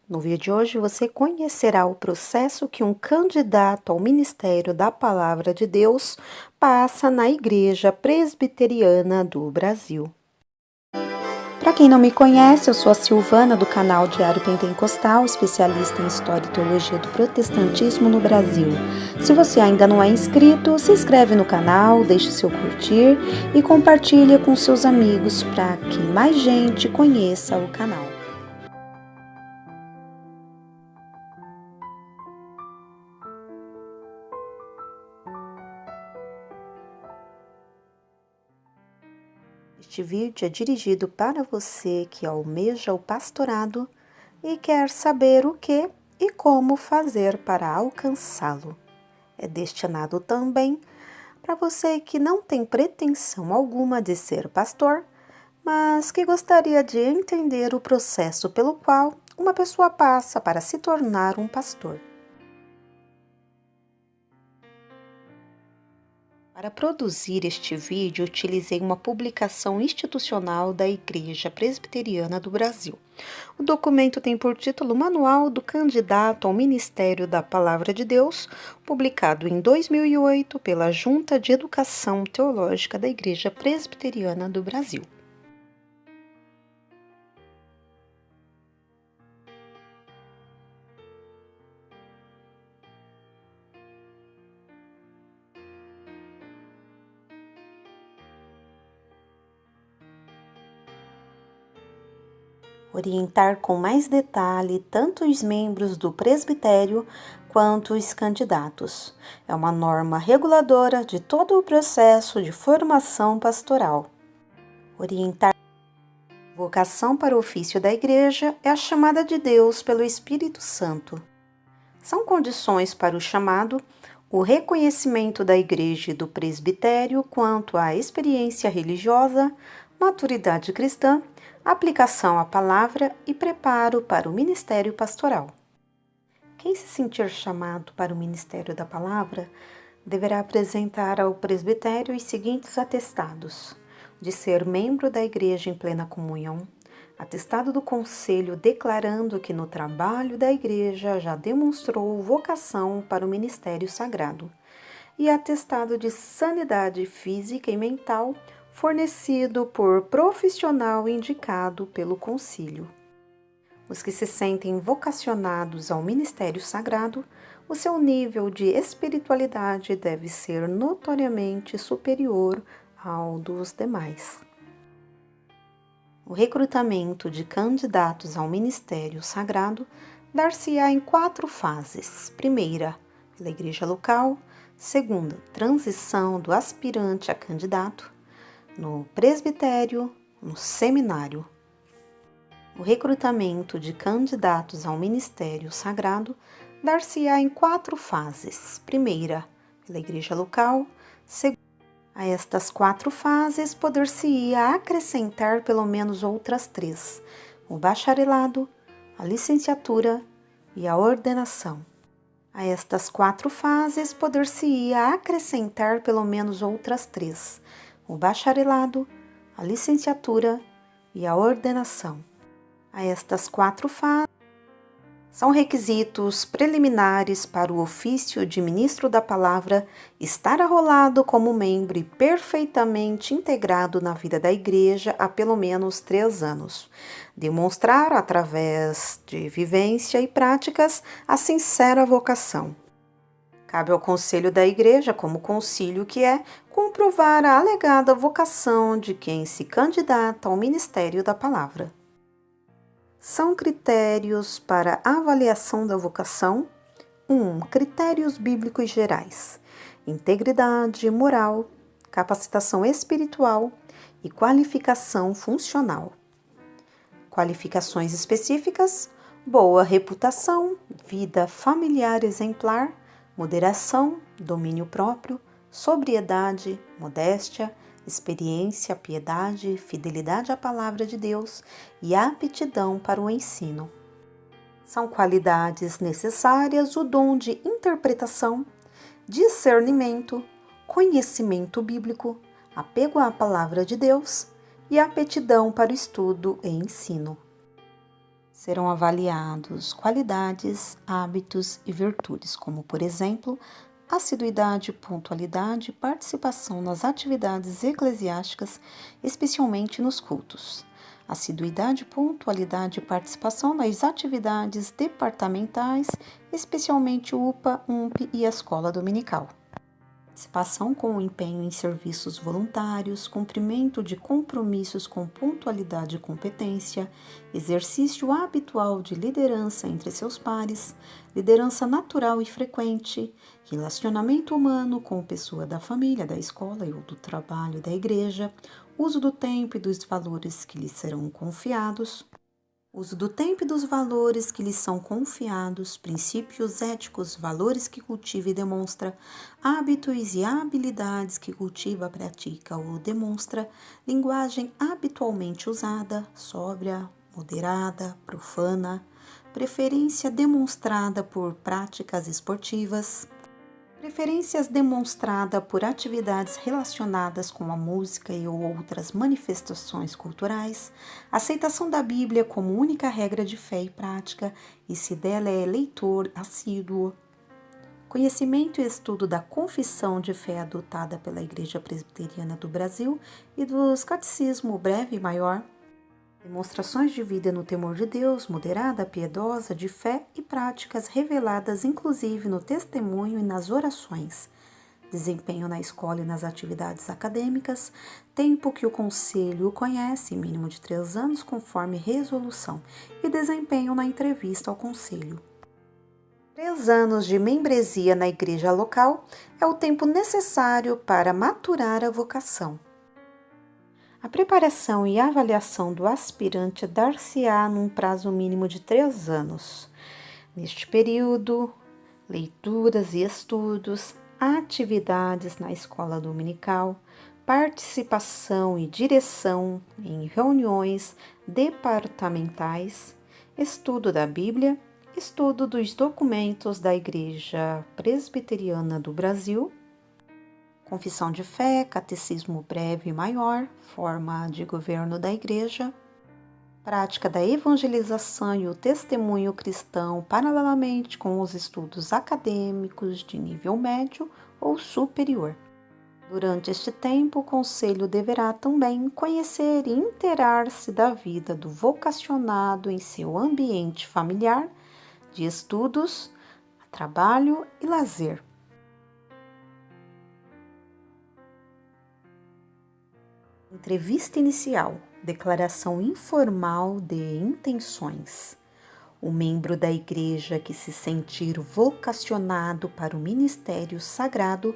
No vídeo de hoje você conhecerá o processo que um candidato ao ministério da Palavra de Deus passa na Igreja Presbiteriana do Brasil. Para quem não me conhece, eu sou a Silvana do canal Diário Pentecostal, especialista em História e Teologia do Protestantismo no Brasil. Se você ainda não é inscrito, se inscreve no canal, deixe seu curtir e compartilhe com seus amigos para que mais gente conheça o canal. Este vídeo é dirigido para você que almeja o pastorado e quer saber o que e como fazer para alcançá-lo. É destinado também para você que não tem pretensão alguma de ser pastor, mas que gostaria de entender o processo pelo qual uma pessoa passa para se tornar um pastor. Para produzir este vídeo, utilizei uma publicação institucional da Igreja Presbiteriana do Brasil. O documento tem por título Manual do Candidato ao Ministério da Palavra de Deus, publicado em 2008 pela Junta de Educação Teológica da Igreja Presbiteriana do Brasil. Orientar com mais detalhe tanto os membros do presbitério quanto os candidatos. É uma norma reguladora de todo o processo de formação pastoral. Orientar a vocação para o ofício da Igreja é a chamada de Deus pelo Espírito Santo. São condições para o chamado o reconhecimento da Igreja e do presbitério quanto à experiência religiosa, maturidade cristã, aplicação à palavra e preparo para o ministério pastoral. Quem se sentir chamado para o ministério da palavra deverá apresentar ao presbitério os seguintes atestados: de ser membro da igreja em plena comunhão, atestado do conselho declarando que no trabalho da igreja já demonstrou vocação para o ministério sagrado, e atestado de sanidade física e mental fornecido por profissional indicado pelo concílio. Os que se sentem vocacionados ao ministério sagrado, o seu nível de espiritualidade deve ser notoriamente superior ao dos demais. O recrutamento de candidatos ao ministério sagrado dar-se-á em 4 fases. Primeira, pela igreja local. Segunda, transição do aspirante a candidato. No presbitério, no seminário. O recrutamento de candidatos ao ministério sagrado dar-se-á em 4 fases. Primeira, pela igreja local. Segunda, a estas 4 fases poder-se-ia acrescentar pelo menos outras 3, o bacharelado, a licenciatura e a ordenação. A estas 4 fases poder-se-ia acrescentar pelo menos outras 3, o bacharelado, a licenciatura e a ordenação. A estas 4 fases são requisitos preliminares para o ofício de ministro da palavra estar arrolado como membro e perfeitamente integrado na vida da igreja há pelo menos 3 anos. Demonstrar, através de vivência e práticas, a sincera vocação. Cabe ao conselho da igreja, como concílio que é, comprovar a alegada vocação de quem se candidata ao ministério da palavra. São critérios para avaliação da vocação: 1. Critérios bíblicos gerais: integridade moral, capacitação espiritual e qualificação funcional. Qualificações específicas: boa reputação, vida familiar exemplar, moderação, domínio próprio, sobriedade, modéstia, experiência, piedade, fidelidade à palavra de Deus e aptidão para o ensino. São qualidades necessárias o dom de interpretação, discernimento, conhecimento bíblico, apego à palavra de Deus e aptidão para o estudo e ensino. Serão avaliados qualidades, hábitos e virtudes, como, por exemplo, assiduidade, pontualidade e participação nas atividades eclesiásticas, especialmente nos cultos. Assiduidade, pontualidade e participação nas atividades departamentais, especialmente o UPA, UMP e a escola dominical. Participação com o empenho em serviços voluntários, cumprimento de compromissos com pontualidade e competência, exercício habitual de liderança entre seus pares, liderança natural e frequente, relacionamento humano com pessoa da família, da escola ou do trabalho da igreja, uso do tempo e dos valores que lhes serão confiados. Uso do tempo e dos valores que lhes são confiados, princípios éticos, valores que cultiva e demonstra, hábitos e habilidades que cultiva, pratica ou demonstra, linguagem habitualmente usada, sóbria, moderada, profana, preferência demonstrada por práticas esportivas. Preferências demonstrada por atividades relacionadas com a música e ou outras manifestações culturais, aceitação da Bíblia como única regra de fé e prática, e se dela é leitor assíduo, conhecimento e estudo da confissão de fé adotada pela Igreja Presbiteriana do Brasil e dos catecismo breve e maior, demonstrações de vida no temor de Deus, moderada, piedosa, de fé e práticas reveladas inclusive no testemunho e nas orações. Desempenho na escola e nas atividades acadêmicas, tempo que o conselho o conhece, mínimo de 3 anos conforme resolução, e desempenho na entrevista ao conselho. 3 anos de membresia na igreja local é o tempo necessário para maturar a vocação. A preparação e avaliação do aspirante dar-se-á num prazo mínimo de 3 anos. Neste período, leituras e estudos, atividades na escola dominical, participação e direção em reuniões departamentais, estudo da Bíblia, estudo dos documentos da Igreja Presbiteriana do Brasil, confissão de fé, catecismo breve e maior, forma de governo da igreja, prática da evangelização e o testemunho cristão paralelamente com os estudos acadêmicos de nível médio ou superior. Durante este tempo, o conselho deverá também conhecer e inteirar-se da vida do vocacionado em seu ambiente familiar, de estudos, trabalho e lazer. Entrevista inicial, declaração informal de intenções. O membro da igreja que se sentir vocacionado para o ministério sagrado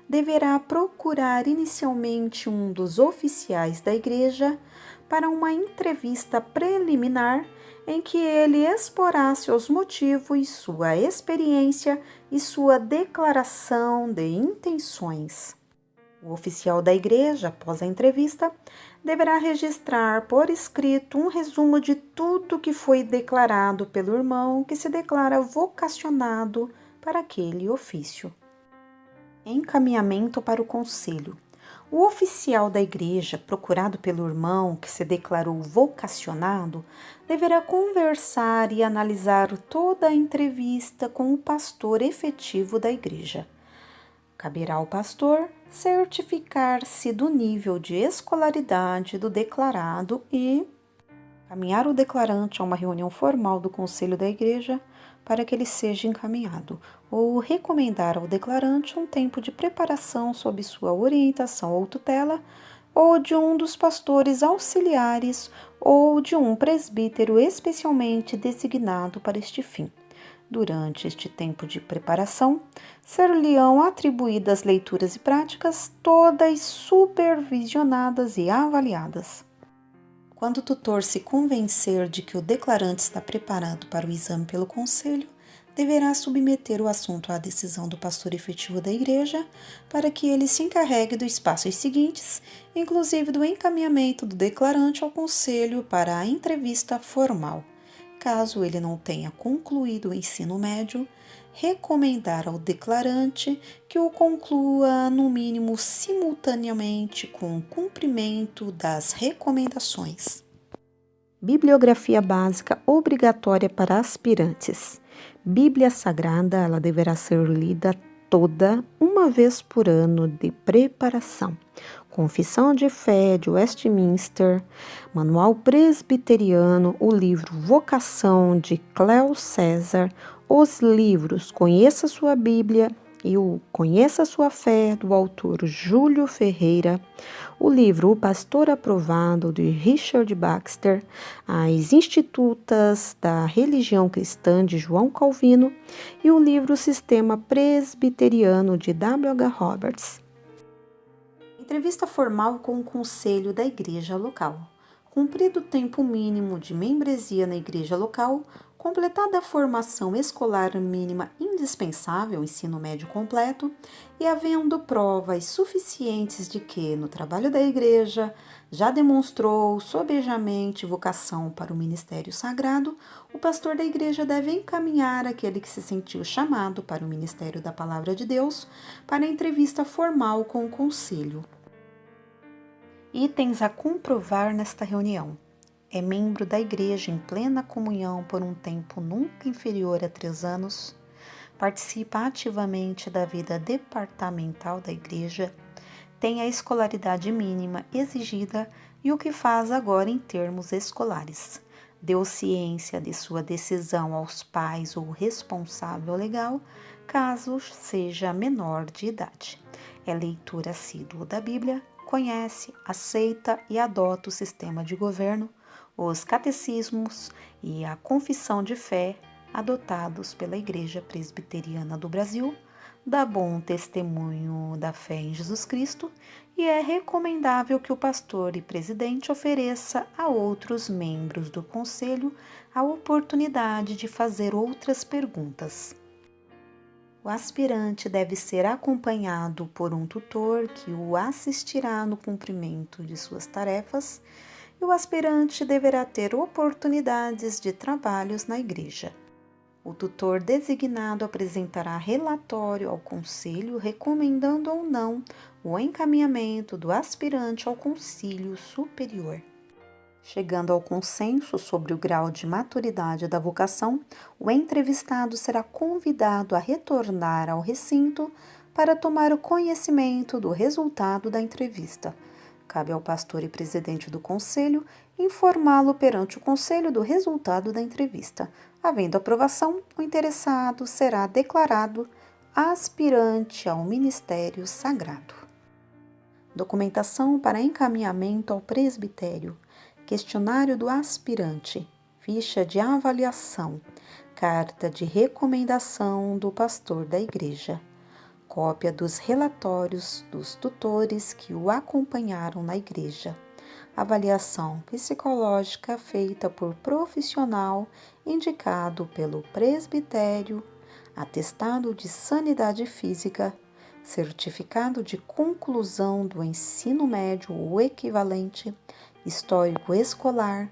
deverá procurar inicialmente um dos oficiais da igreja para uma entrevista preliminar em que ele exporá seus motivos, sua experiência e sua declaração de intenções. O oficial da igreja, após a entrevista, deverá registrar por escrito um resumo de tudo que foi declarado pelo irmão que se declara vocacionado para aquele ofício. Encaminhamento para o conselho. O oficial da igreja, procurado pelo irmão que se declarou vocacionado, deverá conversar e analisar toda a entrevista com o pastor efetivo da igreja. Caberá ao pastor certificar-se do nível de escolaridade do declarado e encaminhar o declarante a uma reunião formal do conselho da igreja para que ele seja encaminhado, ou recomendar ao declarante um tempo de preparação sob sua orientação ou tutela, ou de um dos pastores auxiliares, ou de um presbítero especialmente designado para este fim. Durante este tempo de preparação, ser-lhe-ão atribuídas leituras e práticas, todas supervisionadas e avaliadas. Quando o tutor se convencer de que o declarante está preparado para o exame pelo conselho, deverá submeter o assunto à decisão do pastor efetivo da igreja, para que ele se encarregue dos passos seguintes, inclusive do encaminhamento do declarante ao conselho para a entrevista formal. Caso ele não tenha concluído o ensino médio, recomendar ao declarante que o conclua no mínimo simultaneamente com o cumprimento das recomendações. Bibliografia básica obrigatória para aspirantes. Bíblia Sagrada, ela deverá ser lida toda uma vez por ano de preparação. Confissão de Fé de Westminster, Manual Presbiteriano, o livro Vocação de Cléo César, os livros Conheça Sua Bíblia e o Conheça Sua Fé, do autor Júlio Ferreira, o livro O Pastor Aprovado, de Richard Baxter, as Institutas da Religião Cristã, de João Calvino, e o livro Sistema Presbiteriano, de W.H. Roberts. Entrevista formal com o conselho da igreja local. Cumprido o tempo mínimo de membresia na igreja local, completada a formação escolar mínima indispensável, ensino médio completo, e havendo provas suficientes de que, no trabalho da igreja, já demonstrou sobejamente vocação para o ministério sagrado, o pastor da igreja deve encaminhar aquele que se sentiu chamado para o ministério da Palavra de Deus para a entrevista formal com o conselho. Itens a comprovar nesta reunião. É membro da igreja em plena comunhão por um tempo nunca inferior a 3 anos. Participa ativamente da vida departamental da igreja. Tem a escolaridade mínima exigida e o que faz agora em termos escolares. Deu ciência de sua decisão aos pais ou responsável legal, caso seja menor de idade. É leitor assíduo da Bíblia. Conhece, aceita e adota o sistema de governo, os catecismos e a confissão de fé adotados pela Igreja Presbiteriana do Brasil, dá bom testemunho da fé em Jesus Cristo e é recomendável que o pastor e presidente ofereça a outros membros do conselho a oportunidade de fazer outras perguntas. O aspirante deve ser acompanhado por um tutor que o assistirá no cumprimento de suas tarefas e o aspirante deverá ter oportunidades de trabalhos na igreja. O tutor designado apresentará relatório ao conselho recomendando ou não o encaminhamento do aspirante ao concílio superior. Chegando ao consenso sobre o grau de maturidade da vocação, o entrevistado será convidado a retornar ao recinto para tomar o conhecimento do resultado da entrevista. Cabe ao pastor e presidente do conselho informá-lo perante o conselho do resultado da entrevista. Havendo aprovação, o interessado será declarado aspirante ao ministério sagrado. Documentação para encaminhamento ao presbitério. Questionário do aspirante, ficha de avaliação, carta de recomendação do pastor da igreja, cópia dos relatórios dos tutores que o acompanharam na igreja, avaliação psicológica feita por profissional indicado pelo presbitério, atestado de sanidade física, certificado de conclusão do ensino médio ou equivalente, histórico escolar,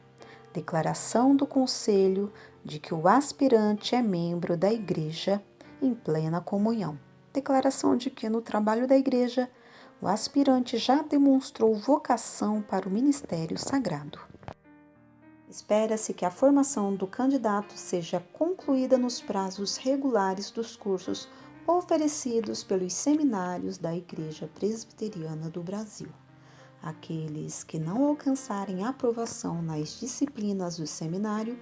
declaração do conselho de que o aspirante é membro da igreja em plena comunhão, declaração de que no trabalho da igreja o aspirante já demonstrou vocação para o ministério sagrado. Espera-se que a formação do candidato seja concluída nos prazos regulares dos cursos oferecidos pelos seminários da Igreja Presbiteriana do Brasil. Aqueles que não alcançarem aprovação nas disciplinas do seminário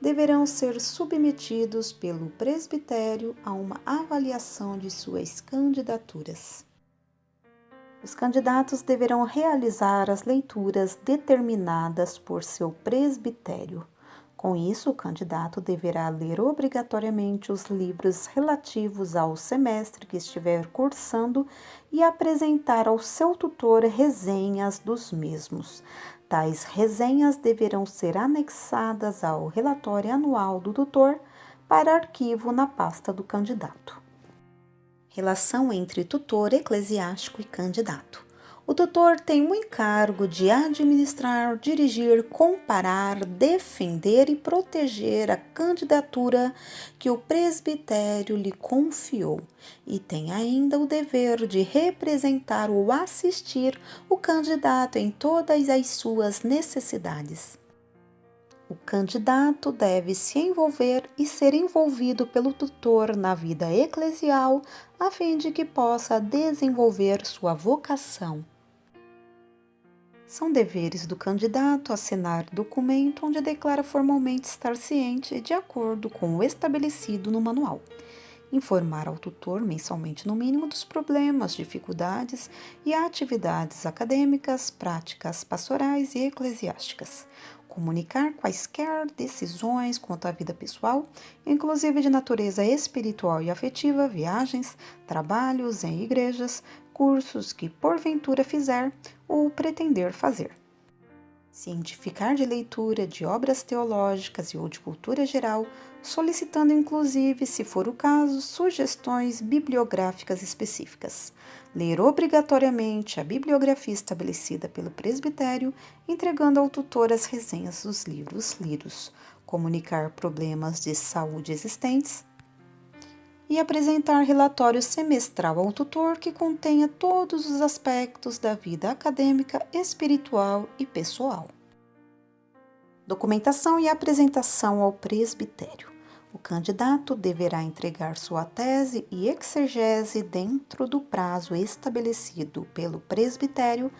deverão ser submetidos pelo presbitério a uma avaliação de suas candidaturas. Os candidatos deverão realizar as leituras determinadas por seu presbitério. Com isso, o candidato deverá ler obrigatoriamente os livros relativos ao semestre que estiver cursando e apresentar ao seu tutor resenhas dos mesmos. Tais resenhas deverão ser anexadas ao relatório anual do tutor para arquivo na pasta do candidato. Relação entre tutor eclesiástico e candidato. O tutor tem o encargo de administrar, dirigir, comparar, defender e proteger a candidatura que o presbitério lhe confiou e tem ainda o dever de representar ou assistir o candidato em todas as suas necessidades. O candidato deve se envolver e ser envolvido pelo tutor na vida eclesial, a fim de que possa desenvolver sua vocação. São deveres do candidato assinar documento onde declara formalmente estar ciente de acordo com o estabelecido no manual. Informar ao tutor mensalmente no mínimo dos problemas, dificuldades e atividades acadêmicas, práticas pastorais e eclesiásticas. Comunicar quaisquer decisões quanto à vida pessoal, inclusive de natureza espiritual e afetiva, viagens, trabalhos em igrejas, cursos que porventura fizer ou pretender fazer. Cientificar de leitura de obras teológicas e ou de cultura geral, solicitando inclusive, se for o caso, sugestões bibliográficas específicas. Ler obrigatoriamente a bibliografia estabelecida pelo presbitério, entregando ao tutor as resenhas dos livros lidos. Comunicar problemas de saúde existentes e apresentar relatório semestral ao tutor que contenha todos os aspectos da vida acadêmica, espiritual e pessoal. Documentação e apresentação ao presbitério. O candidato deverá entregar sua tese e exegese dentro do prazo estabelecido pelo presbitério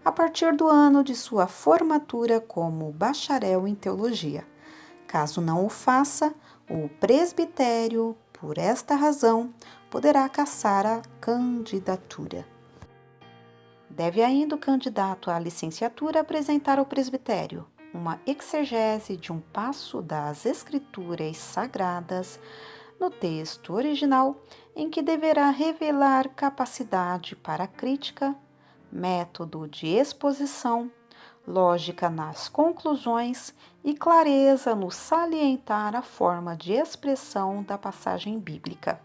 a partir do ano de sua formatura como bacharel em teologia. Caso não o faça, o presbitério, por esta razão, poderá cassar a candidatura. Deve ainda o candidato à licenciatura apresentar ao presbitério uma exegese de um passo das Escrituras Sagradas no texto original, em que deverá revelar capacidade para crítica, método de exposição, lógica nas conclusões e clareza no salientar a forma de expressão da passagem bíblica.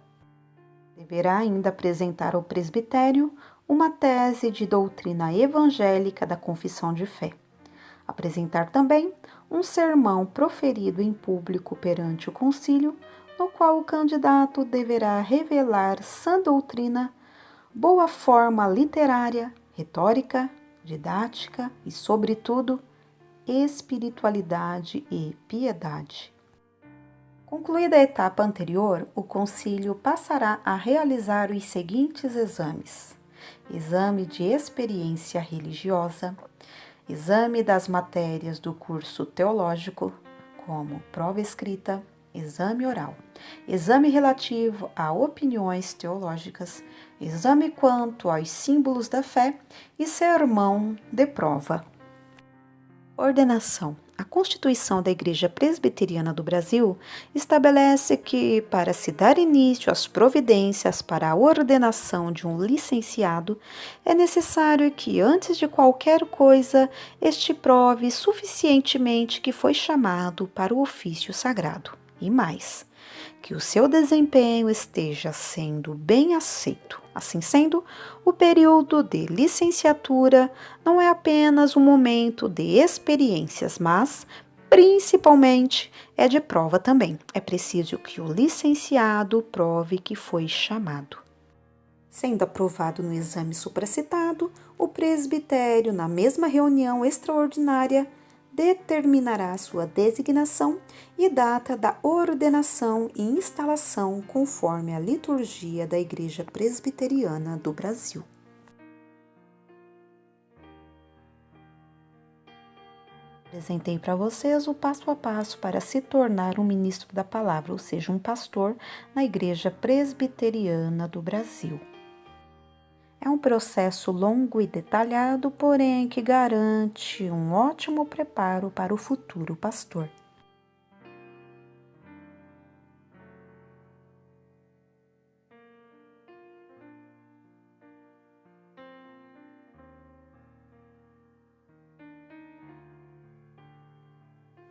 Deverá ainda apresentar ao presbitério uma tese de doutrina evangélica da confissão de fé. Apresentar também um sermão proferido em público perante o concílio, no qual o candidato deverá revelar sã doutrina, boa forma literária, retórica, didática e, sobretudo, espiritualidade e piedade. Concluída a etapa anterior, o concílio passará a realizar os seguintes exames: exame de experiência religiosa, exame das matérias do curso teológico, como prova escrita, exame oral, exame relativo a opiniões teológicas, exame quanto aos símbolos da fé e sermão de prova. Ordenação. A Constituição da Igreja Presbiteriana do Brasil estabelece que, para se dar início às providências para a ordenação de um licenciado, é necessário que, antes de qualquer coisa, este prove suficientemente que foi chamado para o ofício sagrado. E mais, que o seu desempenho esteja sendo bem aceito. Assim sendo, o período de licenciatura não é apenas um momento de experiências, mas, principalmente, é de prova também. É preciso que o licenciado prove que foi chamado. Sendo aprovado no exame supracitado, o presbitério, na mesma reunião extraordinária, determinará sua designação e data da ordenação e instalação conforme a liturgia da Igreja Presbiteriana do Brasil. Apresentei para vocês o passo a passo para se tornar um ministro da palavra, ou seja, um pastor na Igreja Presbiteriana do Brasil. É um processo longo e detalhado, porém que garante um ótimo preparo para o futuro pastor.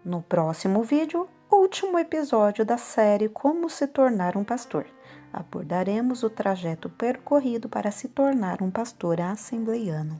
No próximo vídeo, último episódio da série Como se tornar um pastor, abordaremos o trajeto percorrido para se tornar um pastor assembleiano.